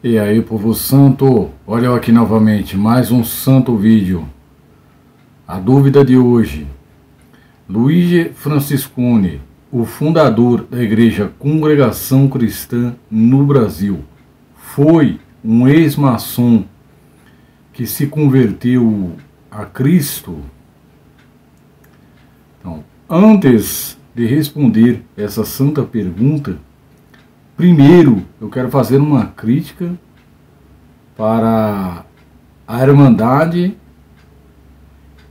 E aí, povo santo, olha eu aqui novamente, mais um santo vídeo. A dúvida de hoje: Luigi Franciscone, o fundador da Igreja Congregação Cristã no Brasil, foi um ex-maçom que se converteu a Cristo? Então, antes de responder essa santa pergunta, primeiro eu quero fazer uma crítica para a Irmandade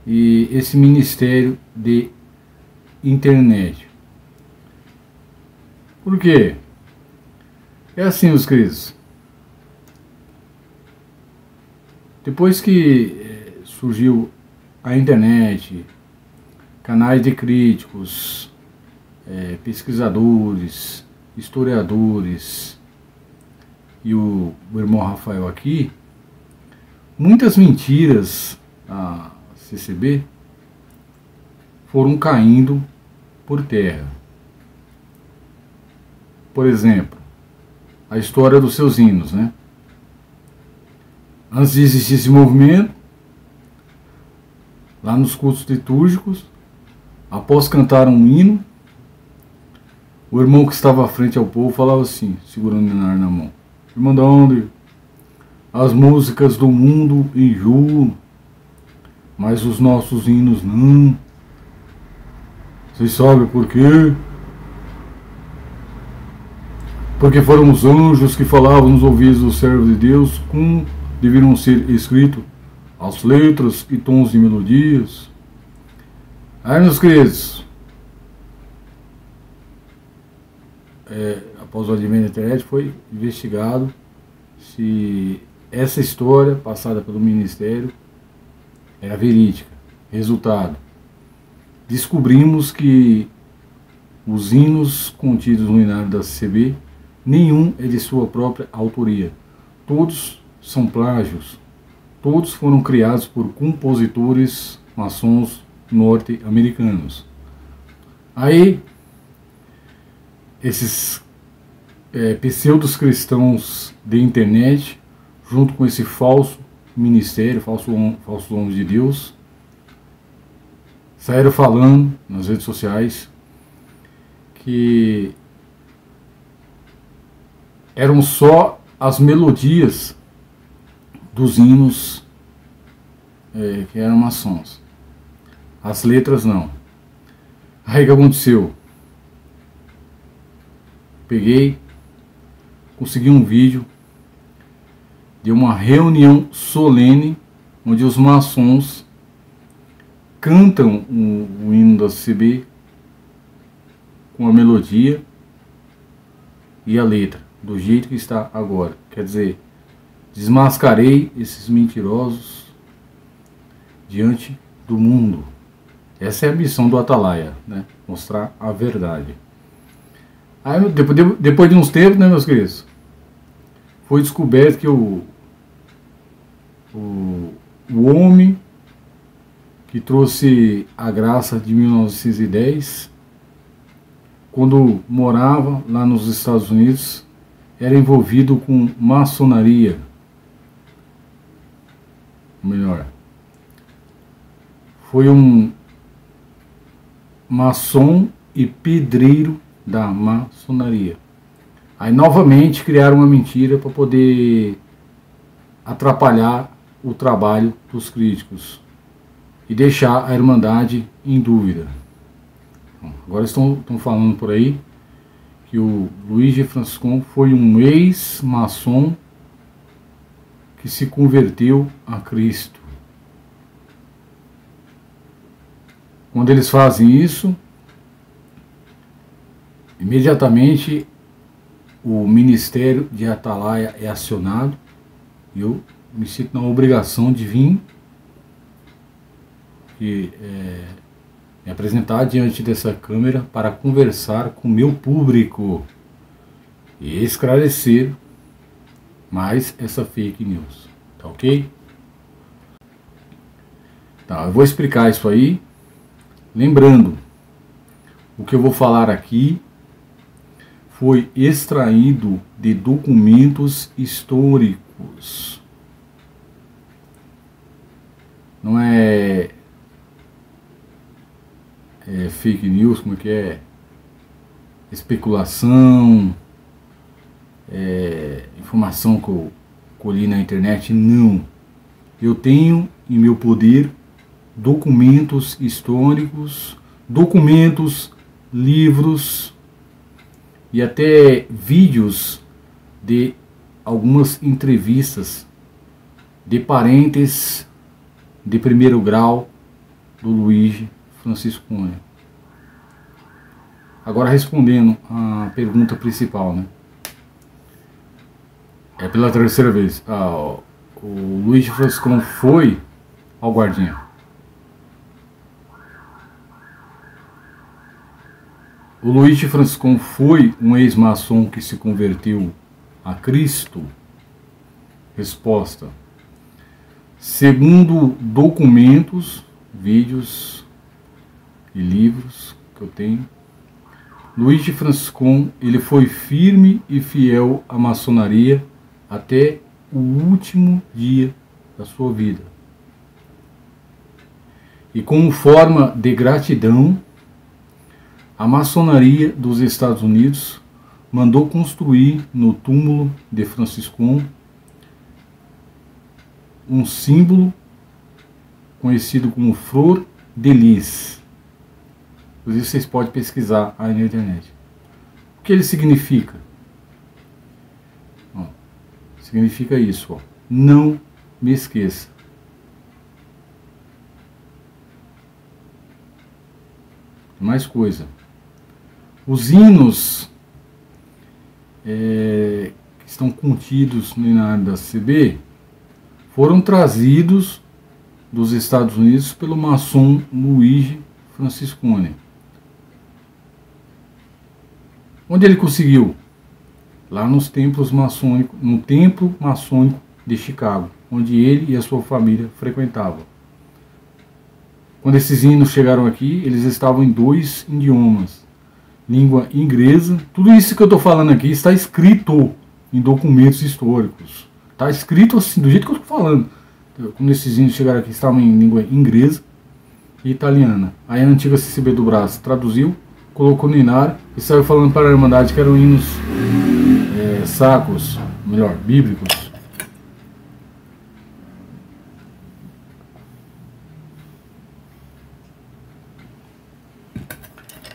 e esse ministério de internet. Por quê? É assim, meus queridos. Depois que surgiu a internet, canais de críticos, pesquisadores, historiadores e o irmão Rafael aqui, muitas mentiras a CCB foram caindo por terra. Por exemplo, a história dos seus hinos, né? Antes de existir esse movimento, lá nos cultos litúrgicos, após cantar um hino, o irmão que estava à frente ao povo falava assim, segurando o Ninar na mão: irmão André, as músicas do mundo enjoam, mas os nossos hinos não. Vocês sabem por quê? Porque foram os anjos que falavam nos ouvidos dos servos de Deus, como deveriam ser escritos as letras e tons de melodias. Aí, meus queridos, após o advento da internet, foi investigado se essa história passada pelo Ministério era verídica. Resultado: descobrimos que os hinos contidos no hinário da CCB, nenhum é de sua própria autoria. Todos são plágios. Todos foram criados por compositores maçons norte-americanos. Aí, esses pseudos cristãos de internet, junto com esse falso ministério, falsos homens de Deus, saíram falando nas redes sociais que eram só as melodias dos hinos que eram maçons. As letras não. Aí o que aconteceu? Peguei, consegui um vídeo de uma reunião solene onde os maçons cantam o hino da CCB com a melodia e a letra, do jeito que está agora. Quer dizer, desmascarei esses mentirosos diante do mundo. Essa é a missão do Atalaia, né? Mostrar a verdade. Aí, depois de uns tempos, né, meus queridos, foi descoberto que o homem que trouxe a graça de 1910, quando morava lá nos Estados Unidos, era envolvido com maçonaria. Ou melhor, foi um maçom e pedreiro da maçonaria. Aí novamente criaram uma mentira para poder atrapalhar o trabalho dos críticos e deixar a Irmandade em dúvida. Agora estão falando por aí que o Luigi Franciscone foi um ex-maçom que se converteu a Cristo. Quando eles fazem isso, imediatamente o Ministério de Atalaia é acionado e eu me sinto na obrigação de vir e me apresentar diante dessa câmera para conversar com o meu público e esclarecer mais essa fake news, tá ok? Tá, eu vou explicar isso aí, lembrando, o que eu vou falar aqui foi extraído de documentos históricos. Não é fake news, como é que é? Especulação, informação que eu colhi na internet, não. Eu tenho em meu poder documentos históricos, documentos, livros e até vídeos de algumas entrevistas de parentes de primeiro grau do Luiz Francisco Cunha. Agora respondendo a pergunta principal, né? É pela terceira vez. O Luiz Francisco foi ao guardinha. O Luiz Francisco foi um ex-maçom que se converteu a Cristo? Resposta: segundo documentos, vídeos e livros que eu tenho, Luiz Francisco, ele foi firme e fiel à maçonaria até o último dia da sua vida. E como forma de gratidão, a maçonaria dos Estados Unidos mandou construir no túmulo de Francisco um símbolo conhecido como Flor de Lis. Inclusive vocês podem pesquisar aí na internet. O que ele significa? Significa isso, ó. Não me esqueça. Mais coisa. Os hinos que estão contidos na área da CB foram trazidos dos Estados Unidos pelo maçom Luiz Francisco. Onde ele conseguiu? Lá nos templos maçônicos, no templo maçônico de Chicago, onde ele e a sua família frequentavam. Quando esses hinos chegaram aqui, eles estavam em 2 idiomas, língua inglesa. Tudo isso que eu estou falando aqui está escrito em documentos históricos. Está escrito assim, do jeito que eu estou falando. Quando esses hinos chegaram aqui, estavam em língua inglesa e italiana. Aí a antiga CCB do Brás traduziu, colocou no inário e saiu falando para a Irmandade que eram hinos sacros, melhor, bíblicos.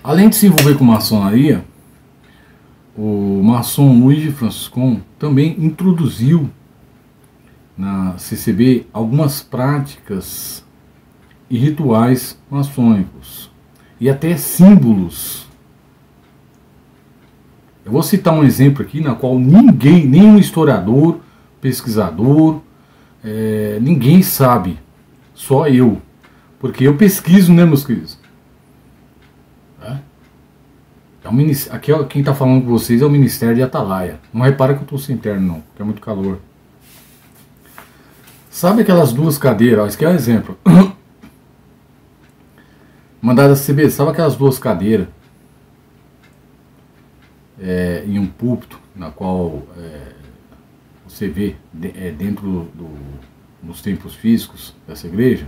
Além de se envolver com maçonaria, o maçom Luiz Francisco também introduziu na CCB algumas práticas e rituais maçônicos e até símbolos. Eu vou citar um exemplo aqui na qual ninguém, nenhum historiador, pesquisador, ninguém sabe, só eu, porque eu pesquiso, né, meus queridos? Aqui, quem está falando com vocês é o Ministério de Atalaia. Não repara que eu estou sem terno, não, que é muito calor. Sabe aquelas 2 cadeiras? Esse aqui é um exemplo. Mandada CB, sabe aquelas 2 cadeiras em um púlpito, na qual você vê dentro dos templos físicos dessa igreja?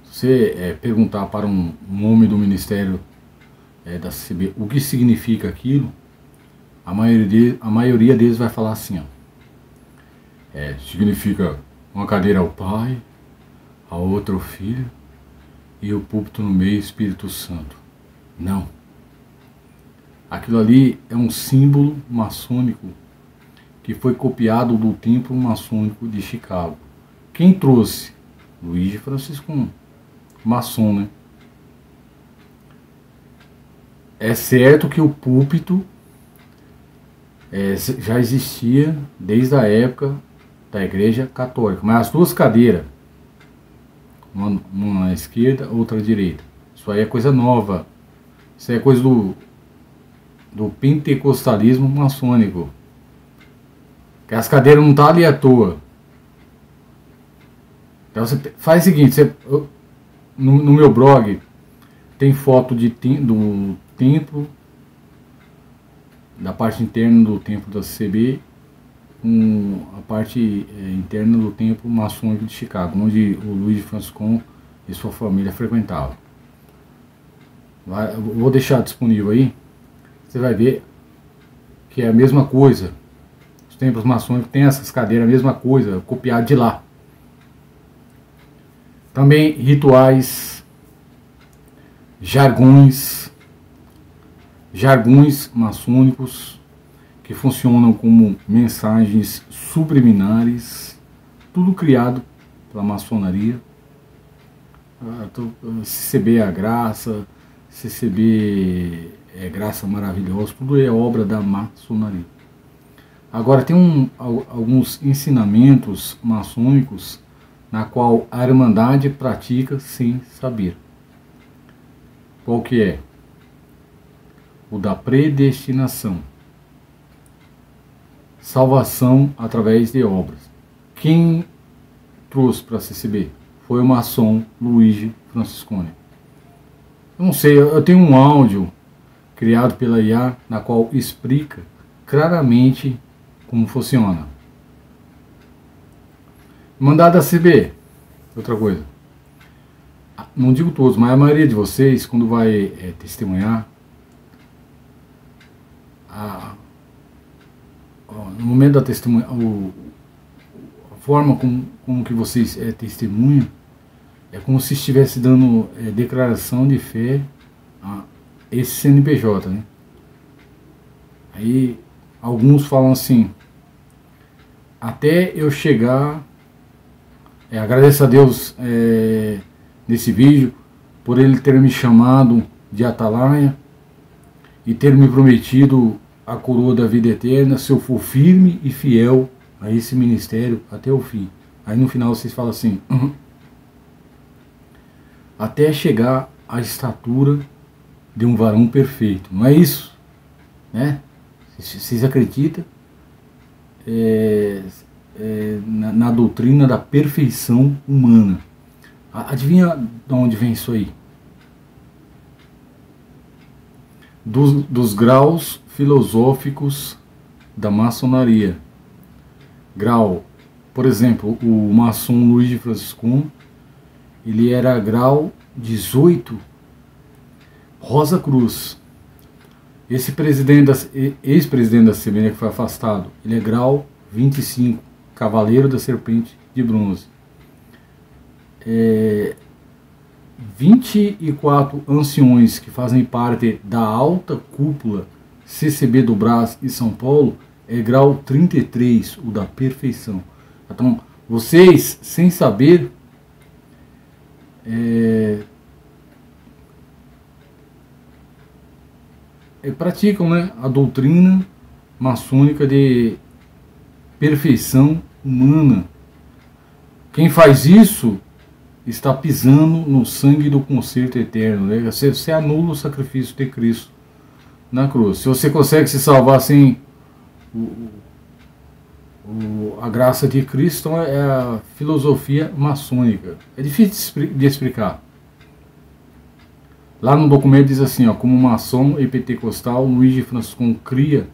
Se você perguntar para um homem do Ministério da CCB o que significa aquilo, a maioria deles vai falar assim, ó. Significa uma cadeira ao Pai, a outra ao Filho e o púlpito no meio, Espírito Santo. Não. Aquilo ali é um símbolo maçônico que foi copiado do templo maçônico de Chicago. Quem trouxe? Luiz Francisco, maçom, né? É certo que o púlpito já existia desde a época da Igreja Católica, mas as 2 cadeiras, uma à esquerda, outra à direita, isso aí é coisa nova. Isso aí é coisa do pentecostalismo maçônico. Que as cadeiras não estão ali à toa. Então você faz o seguinte, no meu blog tem foto do templo, da parte interna do templo da CCB, com a parte interna do templo maçônico de Chicago, onde o Luigi Franciscon e sua família frequentavam. Eu vou deixar disponível aí, você vai ver que é a mesma coisa. Os templos maçônicos têm essas cadeiras, a mesma coisa, copiado de lá. Também rituais, jargões maçônicos que funcionam como mensagens subliminares, tudo criado pela maçonaria. CCB é a graça, CCB é graça maravilhosa, tudo é obra da maçonaria. Agora tem alguns ensinamentos maçônicos na qual a Irmandade pratica sem saber. Qual que é? O da predestinação. Salvação através de obras. Quem trouxe para a CCB? Foi o maçom Luigi Franciscone. Eu não sei, eu tenho um áudio criado pela IA na qual explica claramente como funciona. Mandado da CCB, outra coisa. Não digo todos, mas a maioria de vocês, quando vai testemunhar, no momento da testemunha, a forma como que vocês testemunham, é como se estivesse dando declaração de fé a esse CNPJ, né? Aí alguns falam assim: até eu chegar, agradeço a Deus nesse vídeo por ele ter me chamado de atalaia e ter me prometido a coroa da vida eterna se eu for firme e fiel a esse ministério até o fim. Aí no final vocês falam assim: até chegar à estatura de um varão perfeito. Não é isso? Né? Vocês acreditam na doutrina da perfeição humana? Adivinha de onde vem isso aí? Dos graus filosóficos da maçonaria. Grau, por exemplo, o maçom Luigi Franciscon, ele era grau 18, Rosa Cruz. Esse ex-presidente da CCB que foi afastado, ele é grau 25, Cavaleiro da Serpente de Bronze. 24 anciões que fazem parte da alta cúpula CCB do Brás e São Paulo é grau 33, o da perfeição. Então, vocês, sem saber, praticam, né, a doutrina maçônica de perfeição humana. Quem faz isso está pisando no sangue do concerto eterno, né? Você anula o sacrifício de Cristo na cruz. Se você consegue se salvar sem a graça de Cristo, então é a filosofia maçônica. É difícil de explicar. Lá no documento diz assim, ó: como maçom e pentecostal, Luigi Franciscon cria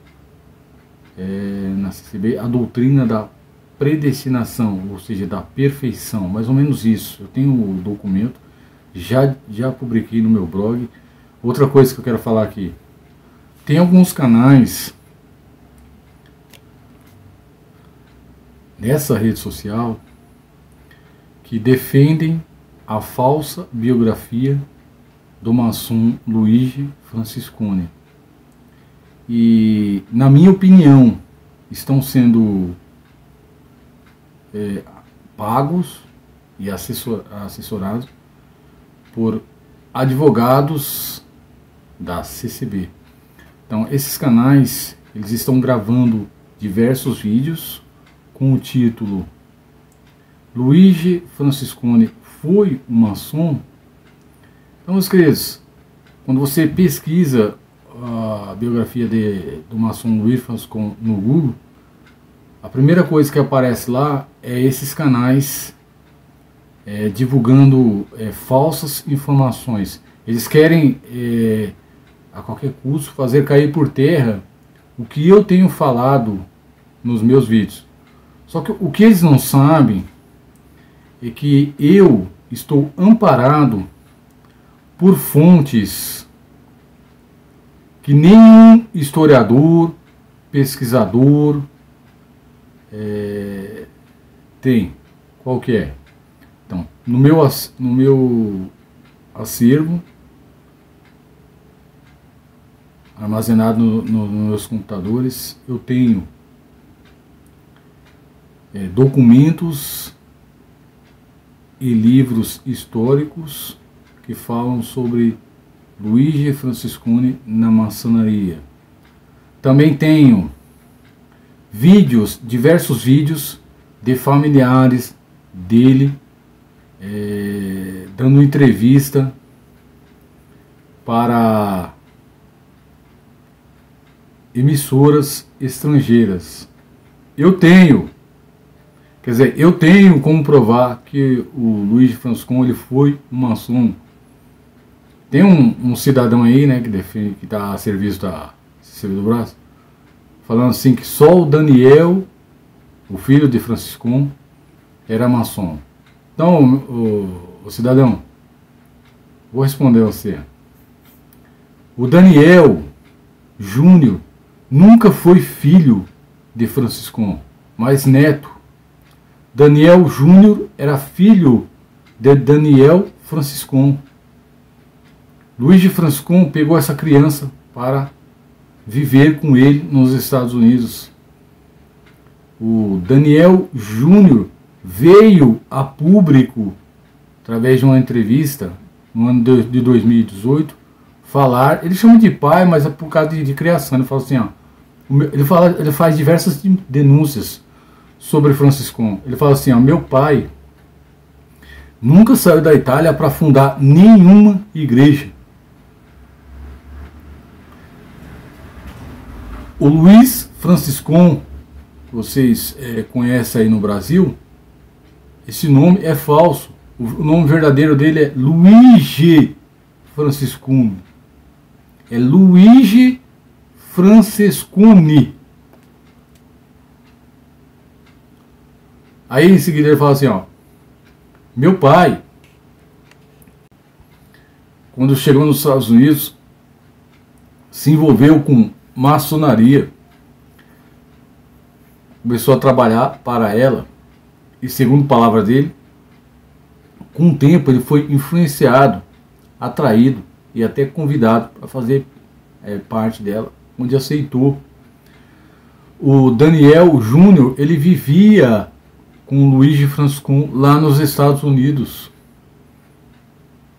na CCB a doutrina da predestinação, ou seja, da perfeição, mais ou menos isso. Eu tenho o documento, já publiquei no meu blog. Outra coisa que eu quero falar aqui, tem alguns canais nessa rede social que defendem a falsa biografia do maçom Luigi Franciscone. E, na minha opinião, estão sendo pagos e assessorados por advogados da CCB. Então, esses canais, eles estão gravando diversos vídeos com o título Luigi Franciscone foi um maçom. Então, meus queridos, quando você pesquisa a biografia do maçom Luigi Franciscone no Google, a primeira coisa que aparece lá é esses canais divulgando falsas informações. Eles querem a qualquer custo, fazer cair por terra o que eu tenho falado nos meus vídeos. Só que o que eles não sabem é que eu estou amparado por fontes que nenhum historiador, pesquisador tem. Qual que é? Então, no meu acervo, armazenado nos meus computadores, eu tenho documentos e livros históricos que falam sobre Luigi Francesconi na maçonaria. Também tenho vídeos, diversos vídeos de familiares dele dando entrevista para emissoras estrangeiras. Eu tenho como provar que o Luigi Francesconi ele foi um maçom. Tem um cidadão aí, né, que defende, que está a serviço da CCB do Brás, falando assim que só o Daniel, o filho de Francesconi, era maçom. Então, o cidadão, vou responder a você. O Daniel Júnior nunca foi filho de Francesconi, mas neto. Daniel Júnior era filho de Daniel Francesconi. Luigi Francesconi pegou essa criança para viver com ele nos Estados Unidos. O Daniel Júnior veio a público, através de uma entrevista no ano de 2018, falar, ele chama de pai, mas é por causa de criação. Ele fala assim, ó, ele faz diversas denúncias sobre Francesconi. Ele fala assim, ó, meu pai nunca saiu da Itália para fundar nenhuma igreja. O Luiz Francesconi, que vocês conhecem aí no Brasil, esse nome é falso. O nome verdadeiro dele é Luigi Francesconi. É Luigi Francesconi. Aí em seguida ele fala assim, ó, meu pai, quando chegou nos Estados Unidos, se envolveu com maçonaria, começou a trabalhar para ela, e segundo palavra dele, com o tempo ele foi influenciado, atraído e até convidado para fazer parte dela, onde aceitou. O Daniel Júnior, ele vivia com o Luigi Francesconi lá nos Estados Unidos.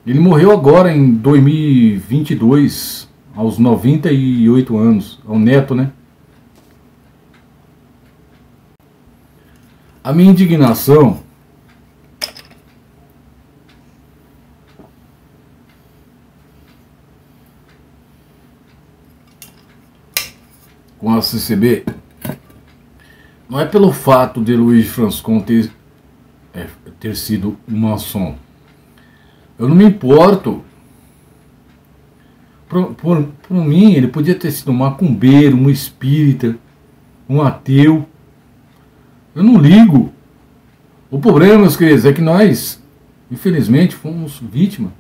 Ele morreu agora em 2022, aos 98 anos, ao neto, né? A minha indignação com a CCB não é pelo fato de Luigi Francesconi ter sido um maçom. Eu não me importo. Por mim, ele podia ter sido um macumbeiro, um espírita, um ateu. Eu não ligo. O problema, meus queridos, é que nós, infelizmente, fomos vítima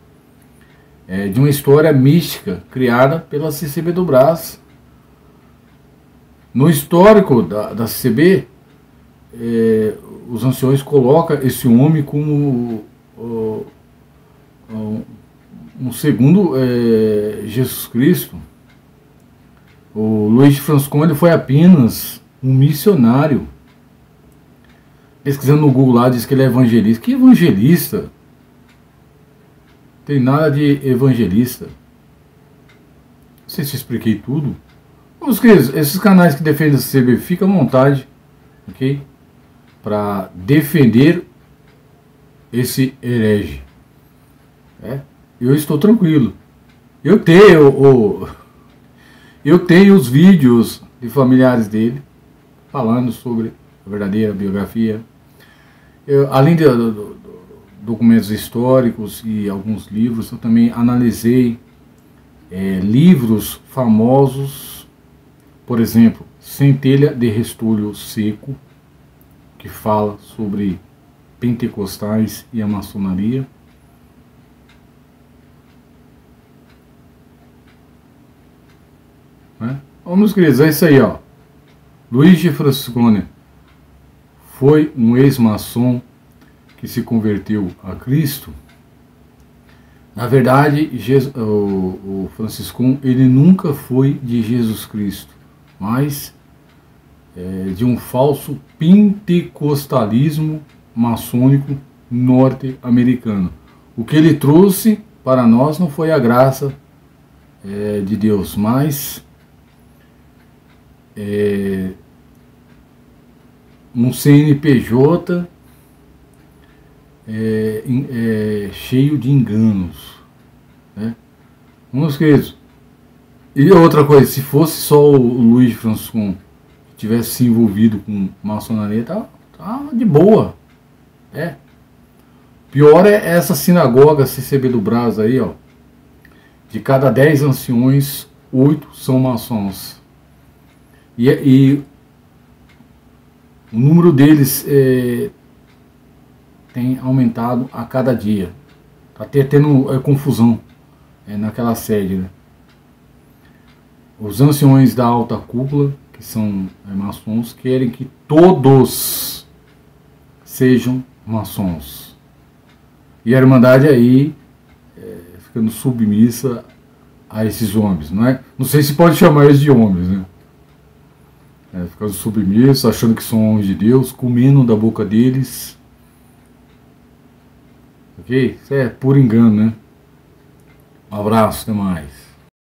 de uma história mística criada pela CCB do Brás. No histórico da CCB, os anciões colocam esse homem como um segundo Jesus Cristo. O Luigi Francesconi foi apenas um missionário. Pesquisando no Google lá, diz que ele é evangelista. Que evangelista? Tem nada de evangelista. Não sei se eu expliquei tudo. Meus queridos, esses canais que defendem a CCB, fica à vontade, ok? Para defender esse herege. Eu estou tranquilo. Eu tenho os vídeos de familiares dele falando sobre a verdadeira biografia. Além de documentos históricos e alguns livros, eu também analisei livros famosos, por exemplo, Centelha de Restolho Seco, que fala sobre pentecostais e a maçonaria. Né? Vamos, queridos, é isso aí, ó. Luigi Francesconi foi um ex-maçom que se converteu a Cristo. Na verdade, o Franciscon, ele nunca foi de Jesus Cristo, mas de um falso pentecostalismo maçônico norte-americano. O que ele trouxe para nós não foi a graça de Deus, mas um CNPJ cheio de enganos, né? Meus queridos, e outra coisa, se fosse só o Luiz Francisco que tivesse se envolvido com maçonaria, tá de boa. Pior é essa sinagoga CCB do Brás aí, ó. De cada 10 anciões, 8 são maçons. E o número deles tem aumentado a cada dia. Tá tendo confusão naquela sede, né? Os anciões da alta cúpula, que são maçons, querem que todos sejam maçons. E a Irmandade aí ficando submissa a esses homens, não é? Não sei se pode chamar eles de homens, né? Ficando submissa, achando que são homens de Deus, comendo da boca deles. Ok? Isso é puro engano, né? Um abraço, até mais.